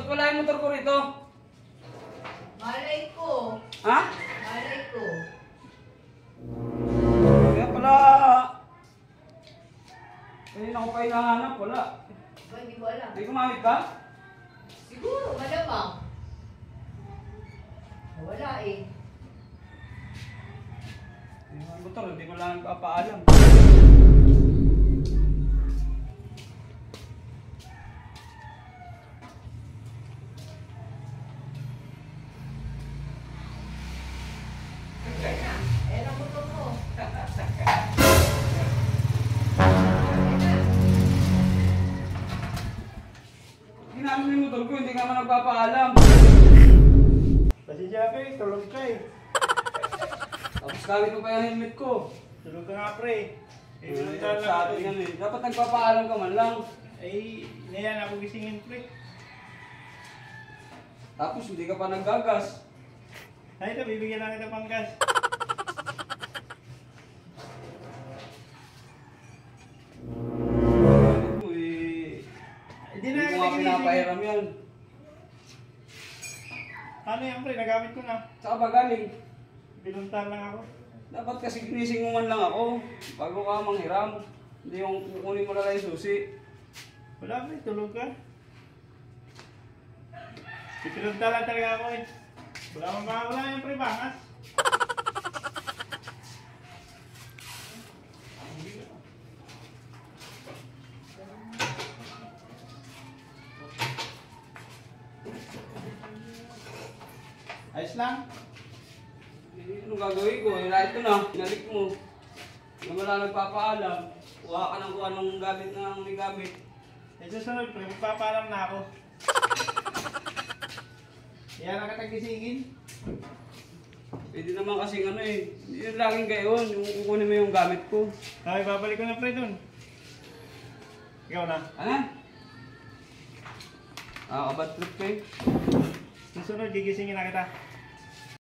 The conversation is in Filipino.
ba't wala yung motor ko rito? Malay ko. Ha? Malay ko. Kaya pala... Kanina ko pa hinahanap, wala. Ba, hindi ko alam. May gumamit ka? Siguro, malamang. Wala eh. Yung motor, hindi ko lang nagpapaalam. Ayan ang motor mo. Ginamit mo yung motor ko, hindi ka naman nagpapaalam. Pasensya pre, tulog ka eh. Tapos gamit mo pa yung helmet ko. Tulog ka nga pre. Eh, Sa atin yan eh. Dapat nagpapaalam ka man lang. Eh, nayan ako gisingin pre. Tapos hindi ka pa naggagas. Ay, ito, bibigyan lang kita pang gas. Ito eh. Hindi Hindi na ko kita nga ginising. pinapahiram yan. Ano yan pre, nagamit ko na. Saan ba galing? Pinuntahan lang ako. Dapat kasi ginising mo man lang ako. Bago ka manghiram. Hindi yung kukunin mo na lang yung susi. Wala pre, tulog ka. Pinuntahan lang talaga ako eh. Wala yan pre, bangas. Ayos lang. Eh, anong gagawin ko? Ito na. Pinalik mo. Na wala nagpapaalam. Kuha ka ng kuha ng gamit na may gamit. Eh, susunod pre, magpapaalam na ako. Yan ang katagisingin. Pwede naman kasing ano eh. Hindi yun laging gayon. Yung kukunin mo yung gamit ko. Okay, babalik ko na pre dun. Ikaw na. Ano? Nakakabad trip ko eh. Susunod, gigisingin na kita.